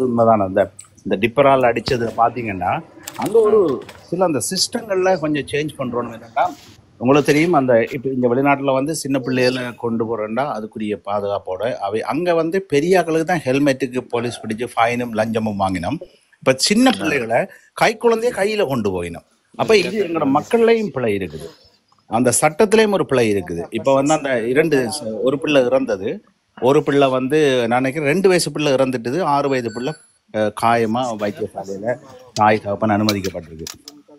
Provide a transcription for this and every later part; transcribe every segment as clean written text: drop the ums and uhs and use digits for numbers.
சொல்றது உண்மைதான. இந்த டிப்பரால் அடிச்சது பாத்தீங்கன்னா அங்க ஒரு சில அந்த சிஸ்டங்கள்ல கொஞ்சம் சேஞ்ச் பண்றோம்னு என்னன்னா, உங்களுக்கு தெரியும் அந்த இப்போ இந்த வெளிநாட்டுல வந்து சின்ன பிள்ளைகளை கொண்டு போறேன்டா அதுக்குரிய பாதுகாப்போட அவை அங்க வந்து பெரியாக்களுக்கு தான் ஹெல்மெட்டுக்கு போலீஸ் பிடிச்சு ஃபைனும் லஞ்சமும் வாங்கினோம். இப்ப சின்ன பிள்ளைகளை கை குழந்தைய கையில கொண்டு போயினோம். அப்ப இது எங்களோட மக்கள்லையும் பிழை இருக்குது, அந்த சட்டத்திலையும் ஒரு பிழை இருக்குது. இப்ப வந்து அந்த ஒரு பிள்ளை இறந்தது, ஒரு பிள்ளை வந்து நான் நினைக்கிறேன் 2 வயசு பிள்ளை இறந்துட்டுது, 6 வயது பிள்ளை காயமா வைத்தியசாலையில தாய் தகப்பன் அனுமதிக்கப்பட்டிருக்கு.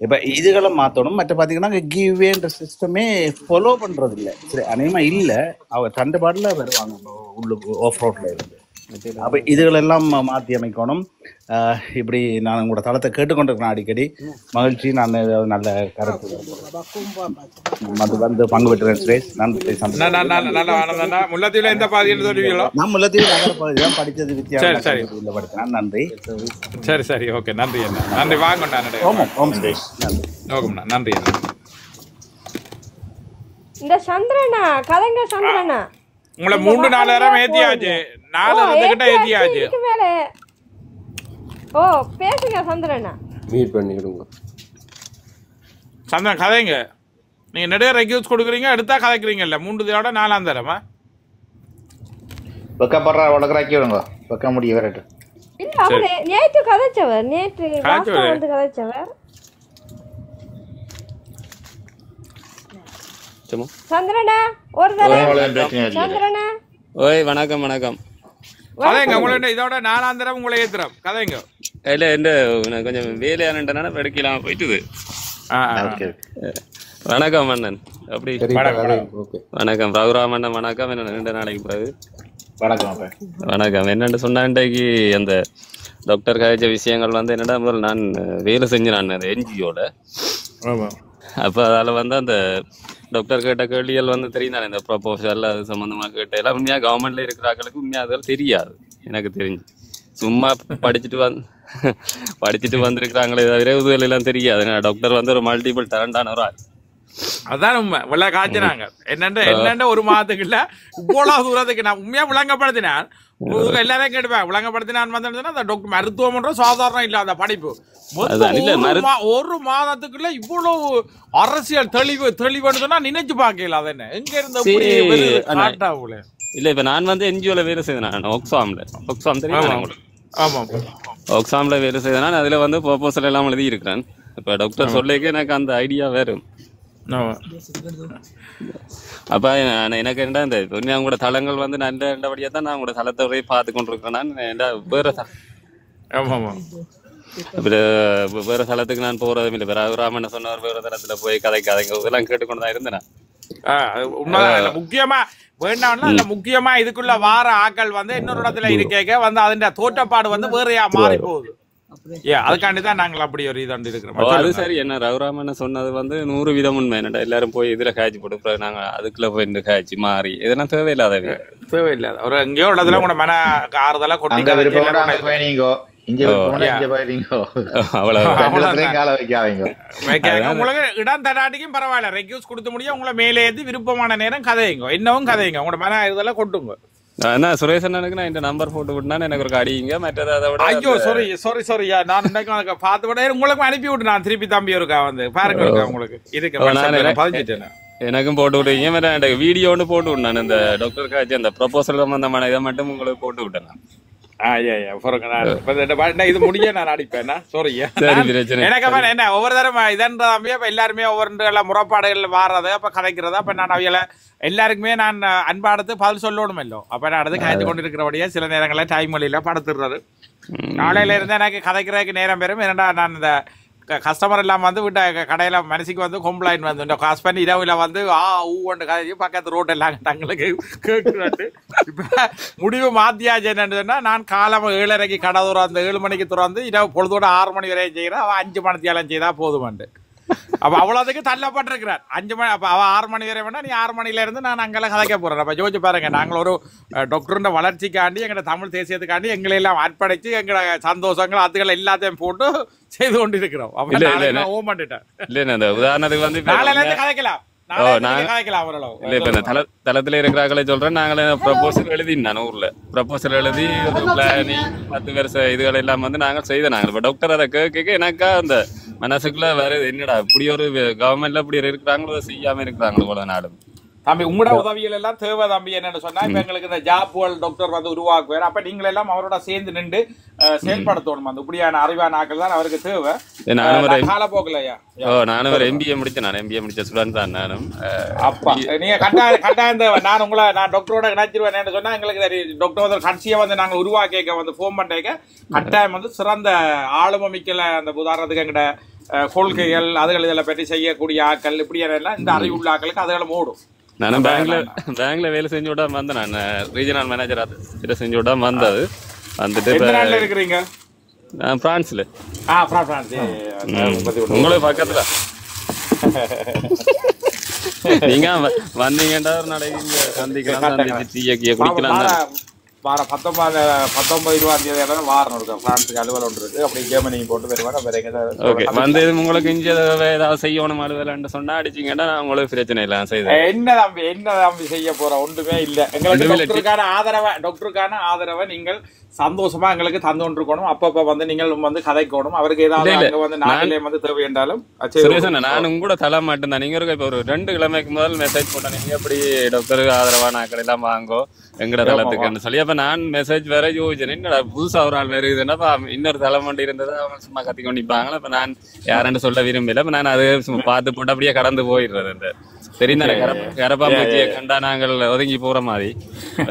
இப்ப இதுகளை மாத்தணும். மற்ற பாத்தீங்கன்னா கிவ்வேன்ற சிஸ்டமே ஃபாலோ பண்றது இல்லை, சரி அநேகமா இல்லை, அவங்க தண்டுபாடுல வருவாங்க உள்ளுக்கு ஆஃப் ரோட்ல இருந்து. அப்ப இதுகளெல்லாம் மாற்றி அமைக்கணும். இப்படி நான் உங்களோட தளத்தை கேட்டுக்கொண்டிருக்கிறேன் அடிக்கடி. மகிழ்ச்சி. நான் நல்ல கருத்து வந்து பங்கு பெற்றேன் சுரேஷ். நன்றி. முல்லைத்தீவுல எந்த பாதின்னு சொல்லுவீங்களோ? நான் முல்லைத்தீவு நகர பகுதி தான் படித்தது, வித்தியாசம் படித்தேன். நன்றி. சரி சரி, ஓகே, நன்றி அண்ணா, நன்றி. வாங்க ஓம் சுரேஷ். ஓகேண்ணா, நன்றி அண்ணா. இந்த சந்திரனா கதைங்க சந்திரனா உங்களை 3-4 நேரம் ஏத்தியாச்சு, 4 கிட்ட ஏத்தியாச்சு. ஓ பேசுங்க சந்திரனா, மீட் பண்ணிடுங்க. சந்திரன் கதைங்க. நீங்க நிறைய ரெக்யூஸ் கொடுக்குறீங்க, எடுத்தா கதைக்கிறீங்கல்ல. 3 தடவை 4ஆம் தரமா வெக்கப்படுற வளர்க்குறாக்கி விடுங்க, வெக்க முடிய வரட்டும். இல்ல அவரு நேற்று கதைச்சவர், நேற்று வந்து கதைச்சவர். சந்திரனா ஒரு சந்திரனா. ஓய் வணக்கம் வணக்கம். கதைங்க உங்களை இதோட 4ஆம் தரம் உங்களை ஏத்துறோம். கதைங்க. இல்ல என்ன கொஞ்சம் வேலையானண்டனால எடுக்கலாம போயிட்டுது. வணக்கம் மன்னன். அப்படி வணக்கம் ரகுராமண்ணன். வணக்கம். என்ன 2 நாளைக்கு பிறகு வணக்கம். என்னென்னு சொன்ன இன்றைக்கு அந்த டாக்டர் கழிச்ச விஷயங்கள் வந்து என்னடா, முதல்ல நான் வேலை செஞ்சேன் நான் அந்த என்ஜிஓட. அப்போ அதில் வந்து அந்த டாக்டர் கேட்ட கேள்விகள் வந்து தெரியும் தானே, இந்த ப்ரொபோசல் அது சம்மந்தமாக கேட்ட எல்லாம் உண்மையாக கவர்மெண்ட்ல இருக்கிறாங்களுக்கு உண்மையாக அதெல்லாம் தெரியாது எனக்கு தெரிஞ்சு. சும்மா படிச்சுட்டு வந்திருக்கிறாங்களே தவிர உதவி எல்லாம் தெரியாது. டாக்டர் வந்து ஒரு மல்டிபிள் டேலண்டான ஒரு ஆள். அதான் உண்மை. வெள்ள காய்ச்சினாங்க என்னென்ன ஒரு மாதத்துக்குள்ள இவ்வளவு தூரத்துக்கு நான் உண்மையா விளங்கப்படுத்தினேன். எல்லாரையும் கேட்டுப்பேன், விளங்கப்படுத்தினான் வந்து அந்த டாக்டர் மருத்துவம் சாதாரணம் இல்ல அந்த படிப்பு. ஒரு மாதத்துக்குள்ள இவ்வளவு அரசியல் தெளிவுன்னு சொன்னா நினைச்சு பாக்கல. அது என்ன எங்க இருந்து இல்ல. இப்ப நான் வந்து என்ஜிஓல வேலை செய்தேன், ஒக்ஸாம் தெரியும். ஒக்ஸாம்ல வேலை செய்தேன். அதுல வந்து ப்ரொபோசல் எல்லாம் எழுதி இருக்கிறேன். இப்ப டாக்டர் சொல்லிக்க எனக்கு அந்த ஐடியா வரும். அப்ப எனக்கு என்ன இந்த உங்களோட தளங்கள் வந்து நல்லபடியா தான் நான் உங்களோட தளத்தை போய் பார்த்து கொண்டிருக்கிறேன். வேற தளத்துக்கு நான் போறதும் இல்லை. ராமன் சொன்னார் வேற தளத்துல போய் கதைங்க இதெல்லாம் கேட்டுக்கொண்டுதான் இருந்தேன். முக்கியமா வேண்டாம்னா முக்கியமா இதுக்குள்ள வார ஆக்கள் வந்து இன்னொரு இடத்துல இருக்கேக்க வந்து அதன் தோற்றப்பாடு வந்து வேறையா மாறி போகுது. அதுக்காண்டிதான் நாங்கள் அப்படி ஒரு இது இருக்கிறோம். அது சரி. என்ன ரகுராமன் சொன்னது வந்து 100% உண்மை. என்னடா எல்லாரும் போய் இதுல காய்ச்சி போட்டு நாங்க அதுக்குள்ள போய் காய்ச்சி மாறி இதெல்லாம் தேவையில்லாத ஒரு எங்கேயோ இடத்துல கூட மன ஆறுதலா கொண்டு இடம் தடாட்டிக்கும் பரவாயில்ல. ரெக்யூஸ் கொடுத்து முடியும் உங்களை மேலே ஏற்றி விருப்பமான நேரம் கதையுங்க, இன்னமும் கதையுங்க, உங்களோட மன இதெல்லாம் கொட்டுங்க. சுரேஷன் நான் இந்த நம்பர் போட்டு விட்டுனா எனக்கு ஒரு அடிங்க. மற்றது அதை விட ஐயோ சாரி நான் பார்த்து விட உங்களுக்கு அனுப்பி விட்டு நான் திருப்பி தம்பி இருக்கா வந்து பாருங்க உங்களுக்கு இதுக்கு பதிஞ்சிட்டேன். எனக்கும் போட்டு விட்டீங்க. எனக்கு வீடியோ ஒன்று போட்டு விட்டேன். இந்த டாக்டர் காய்ச்சி அந்த ப்ரொபோசல் சம்பந்தமான இதை மட்டும் உங்களுக்கு போட்டு விட்டேன். இது முடிய நான் அடிப்பேன். என்ன ஒவ்வொரு தரம் இதன்றதாமே எல்லாருமே ஒவ்வொரு முறைப்பாடுகள் வாடுறது அப்ப கதைக்கிறது. அப்ப நான் அவையில எல்லாருக்குமே நான் அன்பாடுத்து பதில் சொல்லணும் இல்லோ. அப்ப நான் அடுத்து கதைத்து கொண்டு இருக்கிறபடியே சில நேரங்களில் டைம் வழியில படுத்துடுறது. நாளையில இருந்து எனக்கு கதைக்கிறதுக்கு நேரம் பெறும். என்னடா நான் இந்த கஸ்டமர் எல்லாம் வந்து விட்ட கடையில மனசுக்கு வந்து கம்ப்ளைண்ட் வந்து இந்த காசு பண்ணி இரவுல வந்து ஊண்டு கதை பக்கத்து ரோட் எல்லாம் தங்களுக்கு கேட்குறாட்டு. இப்ப முடிவு மாத்தியாச்சு என்னன்னு சொன்னா, நான் காலம் 7:30 கடை துறந்து 7 மணிக்கு துறந்து இரவு பொழுதோட 6 மணி வரையும் செய்கிறேன். அவன் 5 மணித்தியாலம் செய்தா போதுமாண்டு. அப்ப அவ்வளவுக்கு தள்ளப்பட்டிருக்கிறார் 5 மணி. அப்ப அவ 6 மணி வரை வேணா, நீ 6 மணில இருந்து நான் அங்கெல்லாம் கதைக்க போறேன். அப்ப யோசிச்சு பாருங்க, நாங்கள் ஒரு டாக்டர் வளர்ச்சிக்காண்டி எங்களோட தமிழ் தேசியத்துக்காண்டி எங்களை எல்லாம் அர்ப்பணிச்சு எங்களோட சந்தோஷங்கள் அதுகள் எல்லாத்தையும் போட்டு செய்து கொண்டிருக்கிறோம். உதாரணத்துக்கு வந்து கதைக்கலாம். கதைக்கலாம் ஓரளவு. இல்ல இப்ப இந்த தளத்துல இருக்கிறாங்களே சொல்றேன், நாங்களே ப்ரப்போசல் எழுதினான் ஊர்ல. ப்ரப்போசல் எழுதி பிளானிங் 10 வருஷ இதுகள் எல்லாம் வந்து நாங்கள் செய்தனாங்க. இப்ப டாக்டர் அதை கேட்க எனக்கா அந்த மனசுக்குள்ள வேற என்னடா இப்படி ஒரு கவர்மெண்ட்ல இப்படி இருக்கிறாங்களோ செய்யாம இருக்கிறாங்களோ போல நாடும். தம்பி உங்களோட உதவிகள் எல்லாம் தேவை தம்பி. என்னன்னு சொன்னா இப்ப எங்களுக்கு இந்த ஜாப்கள் டாக்டர் வந்து உருவாக்குவார். அப்ப நீங்கள் எல்லாம் அவரோட சேர்ந்து நின்று செயல்படுத்தணும். அந்த இப்படியான அறிவான ஆக்கள் தான் அவருக்கு தேவை. காலப்போக்கலையா நானும் ஒரு எம்பிஏ முடிச்சேன். நான் எம்பிஏ முடிச்ச ஸ்டூடெண்ட் தான் நானும். அப்பா நீங்க கட்டாயம் தேவை. நான் உங்களை டாக்டரோட இணைச்சிருவேன் சொன்னா எங்களுக்கு டாக்டர் கட்சியை வந்து நாங்க உருவாக்க வந்து ஃபோன் பண்ணிக்க கட்டாயம் வந்து சிறந்த ஆளுமை மிக்கல அந்த உதாரணத்துக்கு எங்கிட்ட கொள்கைகள் அதுகள் இதெல்லாம் பற்றி செய்யக்கூடிய ஆக்கள் இப்படியெல்லாம் இந்த அறிவுள்ள ஆக்களுக்கு அதுகளும் ஓடும். நானும் பேங்க்ல வேலை செஞ்சு விட வந்தேன். நான் ரீஜனல் மேனேஜரா இதை செஞ்சு விட வந்தது. வந்துட்டு இருக்கிறீங்க பிரான்ஸ்ல. உங்களுக்கு பக்கத்துல நீங்க வந்தீங்கன்னா ஒரு நடைங்க சந்திக்கலாம், சந்திச்சு டீ குடிக்கலாம். வாரம் 19-20 வாரம் இருக்கும். பிரான்ஸுக்கு அலுவல் ஒன்று இருக்கு. அப்படி ஜெர்மனியும் போட்டு வருவாங்க. வந்து உங்களுக்கு இங்க ஏதாவது செய்யணும் அலுவலன்னு சொன்னா அடிச்சீங்கன்னா உங்களுக்கு பிரச்சனை இல்லை. செய்ய என்ன தம்பி செய்ய போற ஒன்றுமே இல்லை. எங்களுக்கு டாக்டருக்கான ஆதரவை நீங்கள் சந்தோஷமா எங்களுக்கு தந்து கொண்டிருக்கணும். அப்பப்ப வந்து நீங்கள் வந்து கதைக்கணும். அவருக்கு ஏதாவது வந்து நாட்டிலே வந்து தேவை என்றாலும் நானும் கூட தலை மாட்டேன் தான். நீங்க இப்ப ஒரு 2 கிழமைக்கு முதல் மெசேஜ் போட்டேன். நீங்க எப்படி டாக்டருக்கு ஆதரவான ஆக்கள் எல்லாம் வாங்கோ எங்கட தளத்துக்குன்னு சொல்லி. அப்ப நான் மெசேஜ் வேற யோசிச்சேன், என்னடா புதுசா ஒரு ஆள் வேற இதுன்னா இன்னொரு தலைமண்டி இருந்தது அவங்க சும்மா கத்தி கொண்டிப்பாங்களா. அப்ப நான் யாருன்னு சொல்ல விரும்பல. அப்ப நான் அது பார்த்து போட்டு அப்படியே கடந்து போயிடுறது. இந்த தெரிந்தானே கரப்பாம்பூச்சியை கண்டா நாங்கள் ஒதுங்கி போற மாதிரி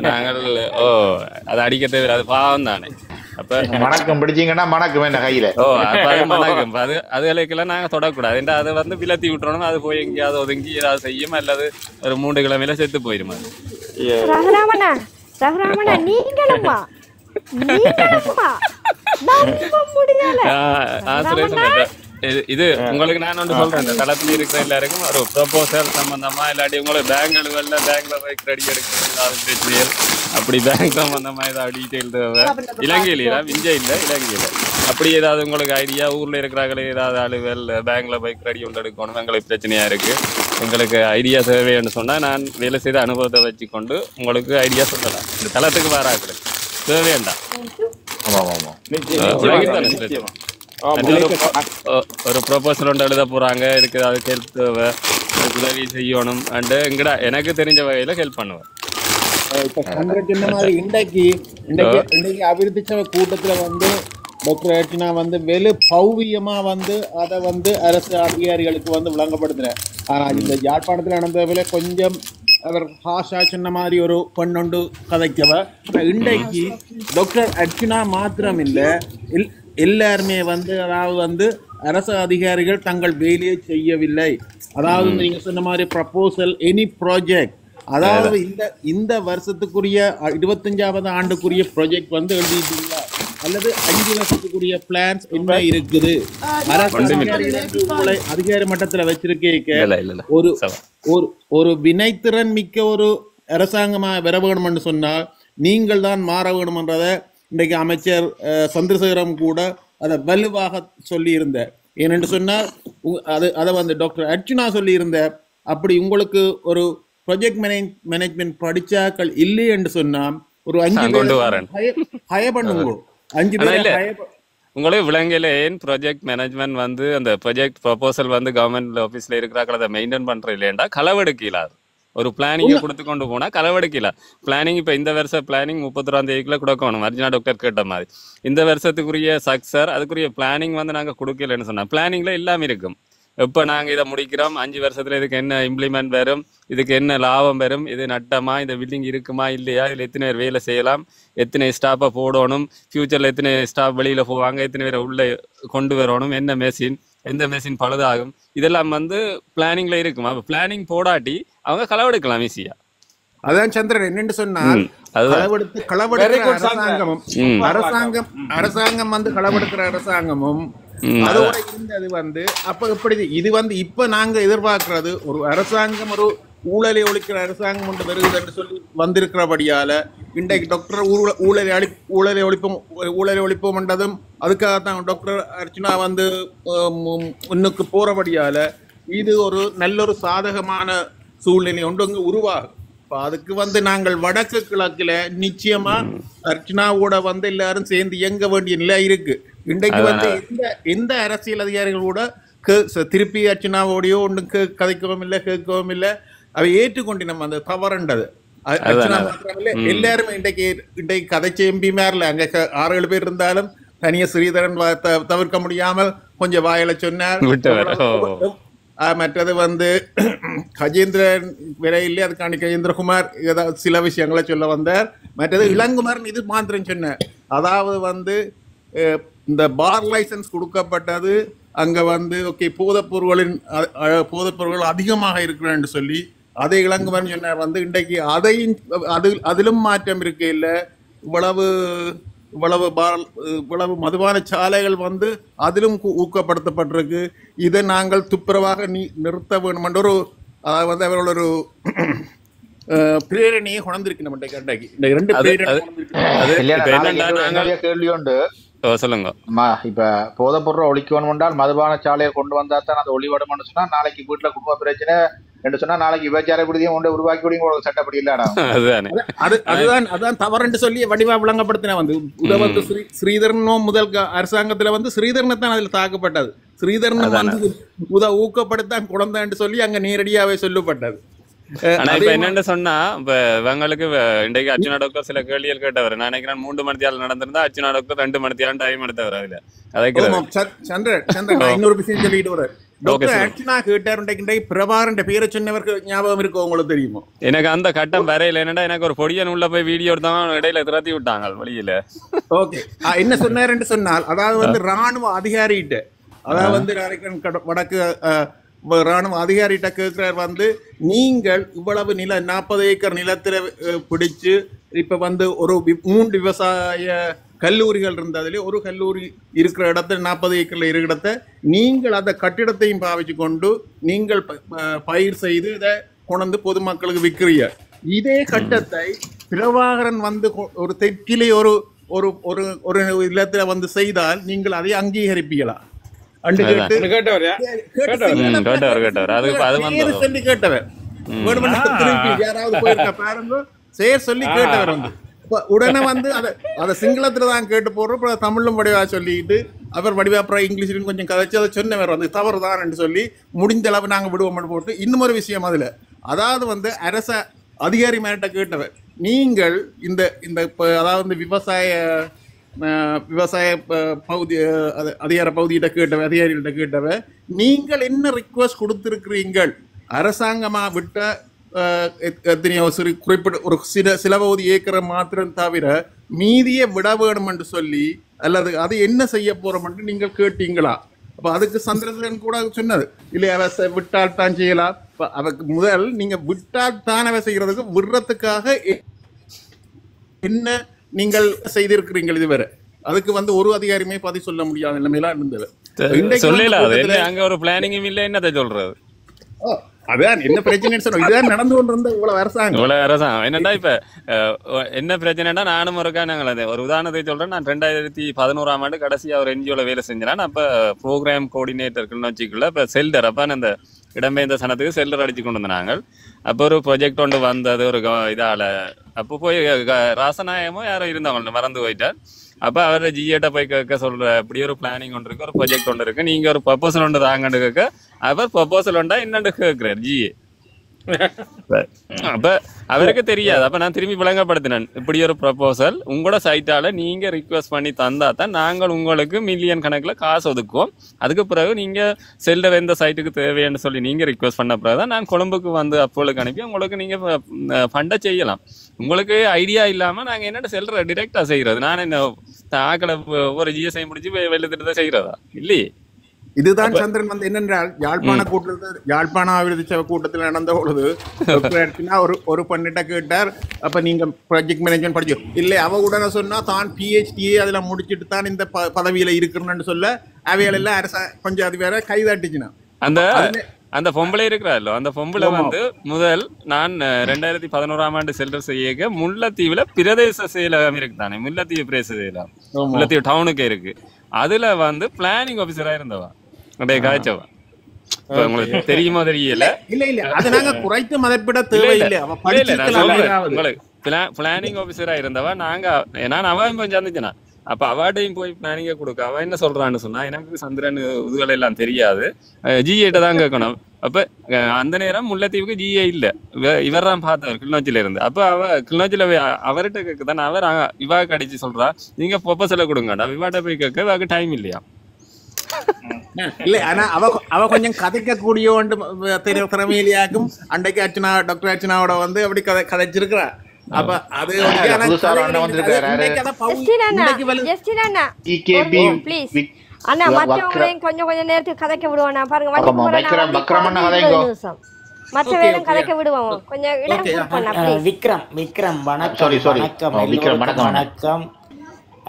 நாங்கள் அதை அடிக்க தேவை. அது பாவம் தானே. அப்ப மணக்கம் பிடிச்சீங்கன்னா மணக்கம் என்ன கையில அது மணக்கம் அதுகளுக்கெல்லாம் நாங்க தொடக்கூடாது. அதை வந்து விலத்தி விட்டுறோம். அது போய் எங்கேயாவது ஒதுங்கி ஏதாவது செய்யும் அல்லது ஒரு 3 கிழமையில செத்து போயிருமா. இது உங்களுக்கு நான் ஒன்று சொல்றேன். இந்த தளத்துல இருக்கிற எல்லாருக்கும் ஒரு ப்ரொபோசல் சம்பந்தமா இல்லாட்டி உங்களுக்கு பேங்க் அலுவல்ல பேங்க்ல போய் கிரெடிட் எடுக்கிறது அப்படி பேங்க் சம்பந்தமா ஏதாவது டீட்டெயில் தேவை இலங்கையில விஞ்சை இல்லை இலங்கையில அப்படி ஏதாவது உங்களுக்கு ஐடியா ஊர்ல இருக்கிறாங்களே ஏதாவது அலுவல் பேங்க்ல போய் கிரெடிட் ஒன்று எடுக்கணும் எங்களுக்கு பிரச்சனையா இருக்கு எங்களுக்கு ஐடியா தேவைன்னு சொன்னா நான் வேலை செய்த அனுபவத்தை வச்சுக்கொண்டு உங்களுக்கு ஐடியா சொல்லலாம். இந்த தளத்துக்கு வராது தேவையாண்டா. ஒரு ப்ரொபோசல் ஒன்று எழுத போறாங்க. இதுக்கு ஏதாவது ஹெல்ப் தேவை உதவி செய்யணும் அண்டு எங்கடா எனக்கு தெரிஞ்ச வகையில ஹெல்ப் பண்ணுவேன். இப்போ சொன்ன மாதிரி இன்றைக்கு அபிவிருத்தி சபை கூட்டத்துல வந்து டாக்டர் அர்ச்சனா வந்து வெறு பௌவியமா வந்து அதை வந்து அரசு அதிகாரிகளுக்கு வந்து விளங்கப்படுத்துறேன். ஆனால் இந்த யாழ்ப்பாணத்தில் நடந்ததுல கொஞ்சம் அவர் ஹாஷா சொன்ன மாதிரி ஒரு பெண்ணொண்டு கதைக்கவர். இன்றைக்கு டாக்டர் அர்ச்சனா மாத்திரம் இல்லை எல்லாருமே வந்து அதாவது வந்து அரசு அதிகாரிகள் தங்கள் வேலையை செய்யவில்லை. அதாவது நீங்க சொன்ன மாதிரி ப்ரப்போசல் எனி ப்ராஜெக்ட் அதாவது இந்த வருஷத்துக்குரிய 25வது ஆண்டுக்குரிய ப்ராஜெக்ட் வந்து எழுதிட்டீங்களா அல்லது 5 வருஷத்துக்குரிய பிளான்ஸ் என்ன இருக்குது அதிகாரி மட்டத்துல வச்சிருக்க ஒரு வினைத்திறன் மிக்க ஒரு அரசாங்கமா வர வேணும்னு சொன்னால் நீங்கள் தான் மாற வேணும்ன்றதை இன்றைக்கு அமைச்சர் சந்திரசேகரம் கூட அதை வலுவாக சொல்லியிருந்தார். ஏனென்று சொன்னால் அதை வந்து டாக்டர் அர்ச்சனா சொல்லியிருந்த அப்படி உங்களுக்கு ஒரு ப்ராஜெக்ட் மேனேஜ்மெண்ட் படிச்சாக்கள் இல்லை என்று சொன்னா ஒரு 5 ஹையர் பண்ணுங்க. 5 பேர் உங்களுக்கு விலங்கையில ஏன் ப்ராஜெக்ட் மேனேஜ்மெண்ட் வந்து அந்த ப்ராஜெக்ட் ப்ரொபோசல் வந்து கவர்மெண்ட் ஆஃபீஸ்ல இருக்கிறாக்கள் அதை மெயின்டைன் பண்ற இல்லையா களவெடுக்கலாது. ஒரு பிளானிங்கை கொடுத்து கொண்டு போனா களவெடுக்கல. பிளானிங் இப்போ இந்த வருஷம் பிளானிங் 31ஆம் தேதிக்குள்ள கொடுக்கணும். அர்ஜுனா டாக்டர் கேட்ட மாதிரி இந்த வருஷத்துக்குரிய சக்சர் அதுக்குரிய பிளானிங் வந்து நாங்கள் கொடுக்கலன்னு சொன்னா பிளானிங்ல எல்லாமே இருக்கும். எப்போ நாங்கள் இதை முடிக்கிறோம் 5 வருஷத்துல இதுக்கு என்ன இம்ப்ளிமெண்ட் வரும் இதுக்கு என்ன லாபம் வரும் இது நட்டமா இந்த பில்டிங் இருக்குமா இல்லையா இதில் எத்தனை பேர் வேலை செய்யலாம் எத்தனை ஸ்டாஃபை போடணும் ஃபியூச்சரில் எத்தனை ஸ்டாஃப் வெளியில் போவாங்க எத்தனை பேரை உள்ளே கொண்டு வரணும் என்ன மெஷின் எந்த மெஷின் பழுதாகும் இதெல்லாம் வந்து பிளானிங்ல இருக்கும். அப்போ பிளானிங் போடாட்டி அவங்க களவெடுக்கலாம் ஈஸியா. அதான் சந்திரன் என்னன்னு சொன்னால் அரசாங்கம் வந்து களவெடுக்கிற அரசாங்கமும் அதோட இருந்தது வந்து அப்ப எப்படி இது வந்து இப்ப நாங்க எதிர்பார்க்கிறது ஒரு அரசாங்கம் ஒரு ஊழலை ஒழிக்கிற அரசாங்கம் ஒன்று வருகிறது என்று சொல்லி வந்திருக்கிறபடியால இன்றைக்கு டாக்டர் ஊழலை ஒழிப்போம் என்றதும் அதுக்காகத்தான் டாக்டர் அர்ச்சனா வந்து முன்னுக்கு போறபடியால இது ஒரு நல்ல ஒரு சாதகமான சூழ்நிலை ஒன்று அங்கே உருவாகும். இப்போ அதுக்கு வந்து நாங்கள் வடக்கு கிழக்குல நிச்சயமா அர்ச்சனாவோட வந்து எல்லாரும் சேர்ந்து இயங்க வேண்டிய நிலை இருக்கு. இன்றைக்கு வந்து எந்த அரசியல் அதிகாரிகள் கூட திருப்பி அர்ச்சனாவோடையோ ஒன்றும் கதைக்கவும் இல்லை, கேட்கவும் இல்லை. அவை ஏற்றுக்கொண்டு நம்ம அந்த தவறுண்டது அர்ச்சனா மாத்திரமில்லை, எல்லாருமே இன்றைக்கு கதைச்ச எம்பி மேரில் அங்கே 6-7 பேர் இருந்தாலும் தனியா ஸ்ரீதரன் தவிர்க்க முடியாமல் கொஞ்சம் வாயில சொன்னார். மற்றது வந்து கஜேந்திரன் விரையிலே அதுக்காண்டி கஜேந்திரகுமார் ஏதாவது சில விஷயங்களை சொல்ல வந்தார். மற்றது இளங்குமாரன் இது மாத்திரம் சொன்னார். அதாவது வந்து இந்த பார் லைசன்ஸ் கொடுக்கப்பட்டது அங்க வந்து ஓகே போதைப்பொருட்கள் அதிகமாக இருக்கிறேன்னு சொல்லி அதை இளங்குமாரன் சொன்னார். வந்து இன்றைக்கு அதிலும் மாற்றம் இருக்கு. இல்லை இவ்வளவு மதுபான சாலைகள் வந்து அதிலும் ஊக்கப்படுத்தப்பட்டிருக்கு. இதை நாங்கள் துப்புரவாக நிறுத்த வேண்டும் என்ற ஒரு வந்து அவர்கள் ஒரு பிரேரணையை கொண்டிருக்கு. நம்ம இந்த 2 கேள்வி உண்டு. சொல்லுங்க. இப்ப போதைப் பொருள் ஒழிக்கணும் என்றால் மதுபான சாலையை கொண்டு வந்தா தான் அது ஒளிவடம்னு சொன்னா நாளைக்கு வீட்டுல குடும்ப பிரச்சனை என்று சொன்னா நாளைக்கு விபச்சார விடுதியும் ஒன்று உருவாக்கி சட்டப்படி இல்லாடா. அதுதான் தவறுன்னு சொல்லி வடிவா விளங்கப்படுத்தின வந்து உதவத்து ஸ்ரீதரனோ முதல் அரசாங்கத்துல வந்து ஸ்ரீதரனை தான் அதுல தாக்கப்பட்டது. ஸ்ரீதரனை வந்து ஊக்கப்படுத்தான் குழந்தைன்னு சொல்லி அங்க நேரடியாவே சொல்லப்பட்டது. ஆனா இப்ப என்னன்னு சொன்னா இப்ப இவங்களுக்கு இன்றைக்கு அர்ச்சனா டாக்டர் சில கேள்விகள் கேட்டவர். நான் நினைக்கிறேன் 3 மணித்தியால நடந்திருந்தா அர்ச்சனா டாக்டர் 2 மணித்தியாலும் டைம் எடுத்தவர். அதுல இன்னொரு விஷயம் சொல்லிட்டு வர டாக்டர் அர்ச்சனா கேட்டார். பிரபாரன் பேரை சொன்னவருக்கு ஞாபகம் இருக்கு உங்களுக்கு தெரியுமோ? எனக்கு அந்த கட்டம் வரையில என்னடா எனக்கு ஒரு பொடியன் உள்ள போய் வீடியோ எடுத்தாங்க, இடையில திரட்டி விட்டாங்க வழியில. ஓகே, என்ன சொன்னார் சொன்னால் அதாவது வந்து ராணுவ அதிகாரிகிட்ட அதாவது வந்து வடக்கு ராணுவ அதிகாரிகிட்ட கேட்கிறார் வந்து நீங்கள் இவ்வளவு 40 ஏக்கர் நிலத்துல பிடிச்சு இப்ப வந்து ஒரு 3 விவசாய கல்லூரிகள் இருந்ததுல ஒரு கல்லூரி இருக்கிற இடத்துல 40 ஏக்கர்ல இருக்கிற இடத்த நீங்கள் அந்த கட்டிடத்தையும் பாவிச்சு கொண்டு நீங்கள் பயிர் செய்து இதை கொண்டு பொதுமக்களுக்கு விற்கிறீங்க. இதே கட்டத்தை பிரபாகரன் வந்து ஒரு தெற்கிலே ஒரு ஒரு இல்லத்துல வந்து செய்தால் நீங்கள் அதை அங்கீகரிப்பீங்களா? கேட்டவர் வந்து உடனே வந்து அதை சிங்களத்துலதான் கேட்டு போடுறோம், தமிழும் வடிவா சொல்லிட்டு அவர் வடிவா அப்புறம் இங்கிலீஷ்லையும் கொஞ்சம் கதைச்சு அதை சொன்னவர் வந்து தவறுதான் என்று சொல்லி முடிஞ்ச அளவு நாங்க விடுவோம் போட்டு. இன்னொரு விஷயம் அதுல அதாவது வந்து அரச அதிகாரி மேட்ட கேட்டவர் நீங்கள் இந்த அதாவது விவசாய பகுதி அதிகார பகுதியிட்ட கேட்டவ அதிகாரிகிட்ட கேட்டவ நீங்கள் என்ன ரிக்வஸ்ட் கொடுத்திருக்கிறீங்கள்? அரசாங்கமா விட்ட எத்தனையோ குறிப்பிட்ட ஒரு சில பகுதி ஏக்கரை மாத்திரம் தவிர மீதியை விட வேணும் என்று சொல்லி அல்லது அது என்ன செய்ய போறோம் என்று நீங்கள் கேட்டீங்களா? அப்ப அதுக்கு சந்திரசேகரன் கூட சொன்னது இல்லை, அவ விட்டால் தான் செய்யலாம். அவக்கு முதல் நீங்க விட்டால் தான் அவ செய்யறதுக்கு விடுறதுக்காக என்ன நீங்கள் செய்திருக்கிறீங்க இதுவரை அதுக்கு வந்து ஒரு அதிகாரியுமே பதில் சொல்ல முடியாத நிலைமையெல்லாம் இருந்தது. அங்க ஒரு பிளானிங்கும் இல்லை, என்னத்தை சொல்றது? அதான் என்ன பிரச்சனை இதுதான் நடந்து கொண்டு இருந்த இவ்வளவு அரசாங்கம் என்னடா இப்ப என்ன பிரச்சனைடா நானும் இருக்கா. நாங்கள் ஒரு உதாரணத்தை சொல்றேன். நான் 2011ஆம் ஆண்டு கடைசியா ஒரு என்ஜிஓல வேலை செஞ்சேன். அப்ப ப்ரோக்ராம் கோஆர்டினேட்டர்கள் வச்சுக்கல இப்ப செல்டர் அப்ப அந்த இடம்பெயர்ந்த சனத்துக்கு செல்டர் அடிச்சு கொண்டு வந்தாங்க. அப்போ ஒரு ப்ரொஜெக்ட் ஒன்று வந்தது ஒரு இதால. அப்போ போய் ராசநாயகமோ யாரோ இருந்தவங்க மறந்து போயிட்டார். அப்ப அவரை ஜிஏட்ட போய் கேட்க சொல்ற இப்படி ஒரு பிளானிங் ஒன்று இருக்கு, ஒரு ப்ரொஜெக்ட் ஒன்று இருக்கு, நீங்க ஒரு ப்ரொபோசல் ஒன்று தாங்கன்னு கேட்க அவர் ப்ரொபோசல் ஒன்றா என்னன்னு கேட்கிறார் ஜிஏ. அப்ப அவருக்கு தெரியாது. அப்ப நான் திரும்பி விளங்கப்படுத்தினேன், இப்படி ஒரு ப்ரொபோசல் உங்களோட சைட்டால நீங்க ரிக்வெஸ்ட் பண்ணி தந்தா தான் நாங்கள் உங்களுக்கு மில்லியன் கணக்குல காசு ஒதுக்குவோம். அதுக்கு பிறகு நீங்க செல்டர் எந்த சைட்டுக்கு தேவைன்னு சொல்லி நீங்க ரிக்வெஸ்ட் பண்ண பிறகுதான் நான் கொழும்புக்கு வந்து அப்போலுக்கு அனுப்பி உங்களுக்கு நீங்க ஃபண்டை செய்யலாம். உங்களுக்கு ஐடியா இல்லாம நாங்க என்னென்ன செல்டரை டிரெக்டா செய்யறது? நான் என்ன ஆக்களை ஒரு ஜிஎஸ்ஐ முடிச்சு வெள்ளத்திட்டு செய்யறதா இல்லையே. இதுதான் சந்திரன் வந்து என்னென்றால் யாழ்ப்பாண அபிவிருத்தி சபை கூட்டத்தில் நடந்த பொழுது ஒரு பண்ணிட்ட கேட்டார். அப்ப நீங்க ப்ராஜெக்ட் மேனேஜ்மெண்ட் படிச்சு இல்லை அவ உடனே சொன்னா தான் பிஹெச்டியே அதுல முடிச்சுட்டு தான் இந்த பதவியில இருக்கிறேன்னு சொல்ல அவைகள் எல்லாம் அரச கொஞ்சம் அது வேற கைதாட்டுச்சுன்னா அந்த பொம்பளை இருக்கிறாரோ அந்த பொம்பளை வந்து முதல் நான் 2011ஆம் ஆண்டு செல்டர் செய்ய முல்லைத்தீவுல பிரதேச செயலகம் இருக்கு தானே, முல்லைத்தீவு பிரதேச செயலகம் முல்லைத்தீவு டவுனுக்கு இருக்கு. அதுல வந்து பிளானிங் ஆபீசரா இருந்தவா அப்படியே காய்ச்சவா. இப்ப உங்களுக்கு தெரியுமோ தெரியல. இல்ல அது நாங்க குறைத்து மதிப்பிட தேவையில்லை. அவ படிச்சிருக்கலாம். உங்களுக்கு பிளானிங் ஆபீசரா இருந்தவ நாங்க நான் அவன் கொஞ்சம் சந்திச்சேனா அப்ப அவார்டையும் போய் பிளானிங்க கொடுக்க அவ என்ன சொல்றான்னு சொன்னா எனக்கு சந்திரன் இதுகளை எல்லாம் தெரியாது, ஜிஏட்ட தான் கேட்கணும். அப்ப அந்த நேரம் முல்லைத்தீவுக்கு ஜிஏ இல்ல, இவர் தான் பார்த்தவர் கிளிநொச்சியில இருந்து. அப்ப அவ கிளிநொச்சியில அவர்கிட்ட கேட்கதான் அவர் இவா கடிச்சு சொல்றா நீங்க ப்ரொபோசலை கொடுங்கடா, இவாட்ட போய் கேட்க இவாக்கு டைம் இல்லையா. இல்ல ஆனா அவ கொஞ்சம் கதைக்க கூடிய திறமையிலேயாக்கும் அன்றைக்கு அர்ச்சனா டாக்டர் அர்ச்சனாவோட வந்து அப்படி கதைச்சிருக்கிறா. அப்ப அது அண்ணா மற்றவங்களையும் கொஞ்சம் நேரத்துக்கு கதைக்க விடுவானா பாருங்க. மற்றவங்களும் கதைக்க விடுவோம் கொஞ்சம் இடம். விக்ரம் வணக்கம். வணக்கம்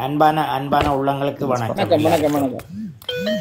அன்பான உள்ளங்களுக்கு வணக்கம்.